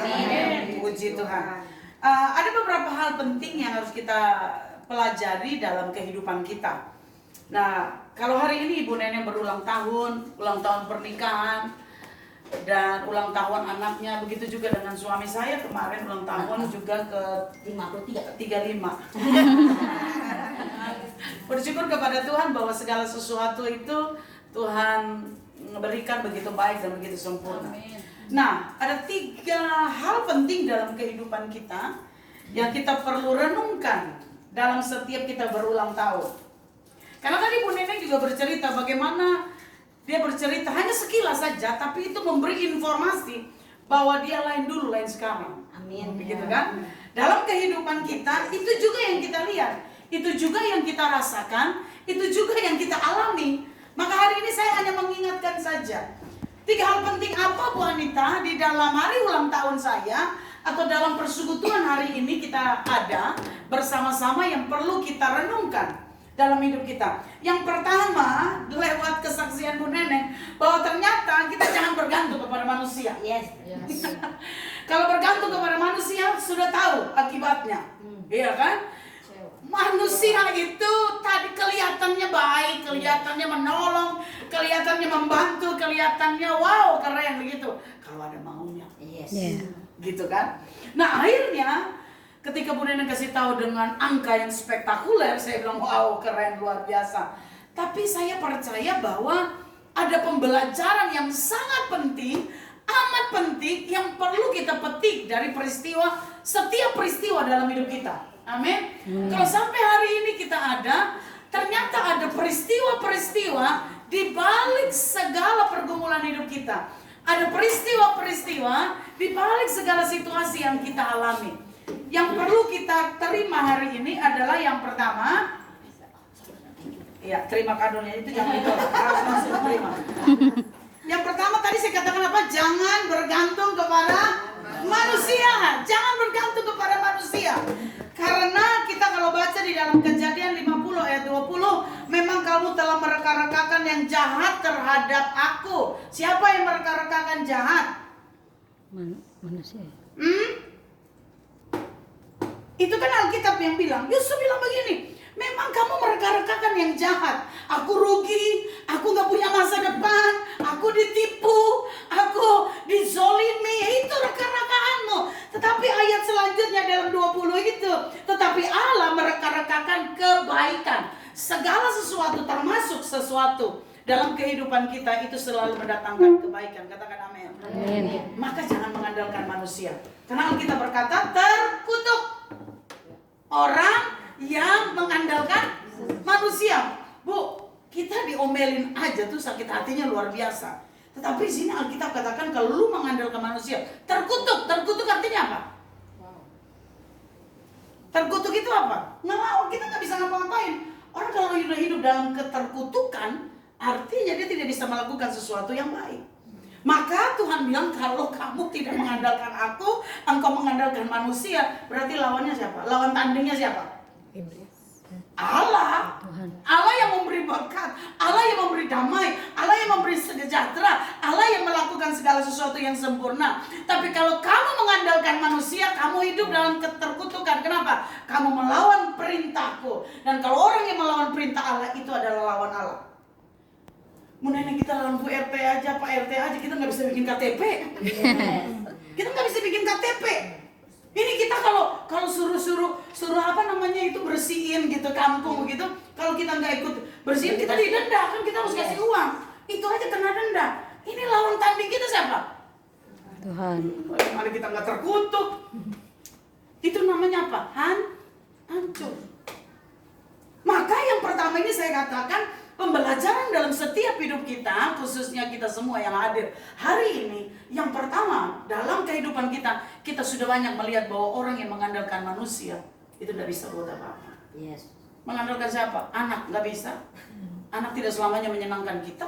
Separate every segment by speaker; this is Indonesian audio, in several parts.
Speaker 1: Amin. Puji Tuhan. Ada beberapa hal penting yang harus kita pelajari dalam kehidupan kita. Nah, kalau hari ini Ibu Neneng berulang tahun pernikahan dan ulang tahun anaknya, begitu juga dengan suami saya kemarin ulang tahun juga ke 35. Bersyukur kepada Tuhan bahwa segala sesuatu itu Tuhan berikan begitu baik dan begitu sempurna.
Speaker 2: Amin.
Speaker 1: Nah, ada 3 hal penting dalam kehidupan kita yang kita perlu renungkan dalam setiap kita berulang tahun. Karena tadi Bu Neneng juga bercerita bagaimana dia bercerita hanya sekilas saja, tapi itu memberi informasi bahwa dia lain dulu, lain sekarang.
Speaker 2: Amin.
Speaker 1: Begitu kan? Dalam kehidupan kita, itu juga yang kita lihat, itu juga yang kita rasakan, itu juga yang kita alami. Maka hari ini saya hanya mengingatkan saja 3 hal penting apa Bu Anita di dalam hari ulang tahun saya atau dalam persekutuan hari ini kita ada bersama-sama yang perlu kita renungkan dalam hidup kita. Yang pertama, lewat kesaksian Bu Neneng bahwa ternyata kita jangan bergantung kepada manusia.
Speaker 2: Yes.
Speaker 1: Kalau bergantung kepada manusia sudah tahu akibatnya. Iya kan? Manusia itu tadi kelihatannya baik, kelihatannya menolong, kelihatannya membantu, kelihatannya wow keren begitu. Kalau ada maunya,
Speaker 2: Yes.
Speaker 1: gitu kan? Nah akhirnya ketika Bu Neneng kasih tahu dengan angka yang spektakuler, saya bilang wow keren luar biasa. Tapi saya percaya bahwa ada pembelajaran yang sangat penting, amat penting yang perlu kita petik dari setiap peristiwa dalam hidup kita. Amin. Kalau sampai hari ini kita ada, ternyata ada peristiwa-peristiwa di balik segala pergumulan hidup kita. Ada peristiwa-peristiwa di balik segala situasi yang kita alami. Yang perlu kita terima hari ini adalah yang pertama, ya terima kadonya itu jangan ditolak, harus langsung terima. Yang pertama tadi saya katakan apa? Jangan bergantung kepada manusia. Jangan bergantung kepada manusia. Karena kita kalau baca di dalam Kejadian 50 ayat 20, memang kamu telah mereka-rekakan yang jahat terhadap aku. Siapa yang mereka-rekakan jahat?
Speaker 3: Manusia.
Speaker 1: Itu kan Alkitab yang bilang. Yusuf bilang begini, memang kamu mereka-rekakan yang jahat. Aku rugi, aku gak punya masa depan, aku ditipu, aku dizolimi. Itu reka-rekaanmu. Tetapi ayat selanjutnya dalam 20 itu, tetapi Allah mereka-rekakan kebaikan. Segala sesuatu termasuk sesuatu dalam kehidupan kita itu selalu mendatangkan kebaikan. Katakan amin.
Speaker 3: Amin.
Speaker 1: Maka jangan mengandalkan manusia. Karena Alkitab berkata terkutuk orang yang mengandalkan manusia. Bu, kita diomelin aja tuh sakit hatinya luar biasa. Tetapi sini Alkitab katakan kalau lu mengandalkan manusia, terkutuk. Terkutuk artinya apa? Terkutuk itu apa? Nggak mau, kita nggak bisa ngapa-ngapain. Orang kalau hidup dalam keterkutukan, artinya dia tidak bisa melakukan sesuatu yang baik. Maka Tuhan bilang kalau kamu tidak mengandalkan aku, engkau mengandalkan manusia, berarti lawannya siapa? Lawan tandingnya siapa? Allah. Allah yang memberi berkat, Allah yang memberi damai, Allah yang memberi sejahtera, Allah yang melakukan segala sesuatu yang sempurna. Tapi kalau kamu mengandalkan manusia, kamu hidup dalam keterkutukan. Kenapa? Kamu melawan perintahku. Dan kalau orang yang melawan perintah Allah itu adalah lawan Allah. Mengenai kita lawan Bu RT aja, Pak RT aja, kita nggak bisa bikin KTP. Kita nggak bisa bikin KTP. Ini kita kalau suruh apa namanya itu bersihin gitu kampung begitu, kalau kita nggak ikut bersihin kita didenda kan, kita harus kasih uang. Itu aja kena denda. Ini lawan tanding kita siapa?
Speaker 3: Tuhan.
Speaker 1: Bagaimana kita nggak terkutuk? Itu namanya apa? Hancur. Maka yang pertama ini saya katakan pembelajaran dalam setiap hidup kita, khususnya kita semua yang hadir hari ini. Yang pertama, dalam kehidupan kita, kita sudah banyak melihat bahwa orang yang mengandalkan manusia itu tidak bisa buat apa-apa.
Speaker 2: Yes.
Speaker 1: Mengandalkan siapa? Anak, nggak bisa. Anak tidak selamanya menyenangkan kita.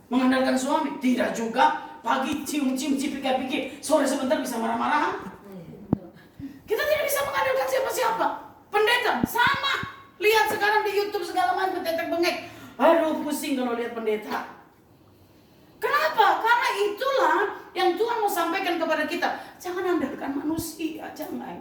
Speaker 1: Mengandalkan suami, tidak juga. Pagi cium-cium, cipika-piki, sore sebentar bisa marah-marahan. Kita tidak bisa mengandalkan siapa-siapa. Pendeta, sama. Lihat sekarang di YouTube segala macam tetek bengek. Aduh pusing kalau lihat pendeta. Kenapa? Karena itulah yang Tuhan mau sampaikan kepada kita. Jangan andalkan manusia, jangan.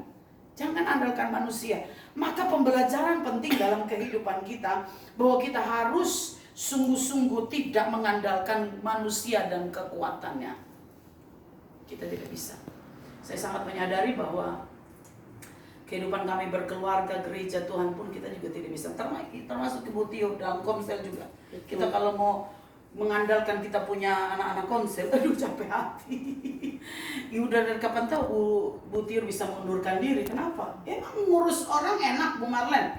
Speaker 1: Jangan andalkan manusia. Maka pembelajaran penting dalam kehidupan kita bahwa kita harus sungguh-sungguh tidak mengandalkan manusia dan kekuatannya. Kita tidak bisa. Saya sangat menyadari bahwa kehidupan kami berkeluarga, gereja Tuhan pun kita juga tidak bisa. Termasuk Ibu Tio dalam Komsel juga. Kita kalau mau mengandalkan kita punya anak-anak Komsel, aduh capek hati. Ya udah dari kapan tahu Bu Tio bisa mengundurkan diri? Kenapa? Emang ngurus orang enak Bu Marlen?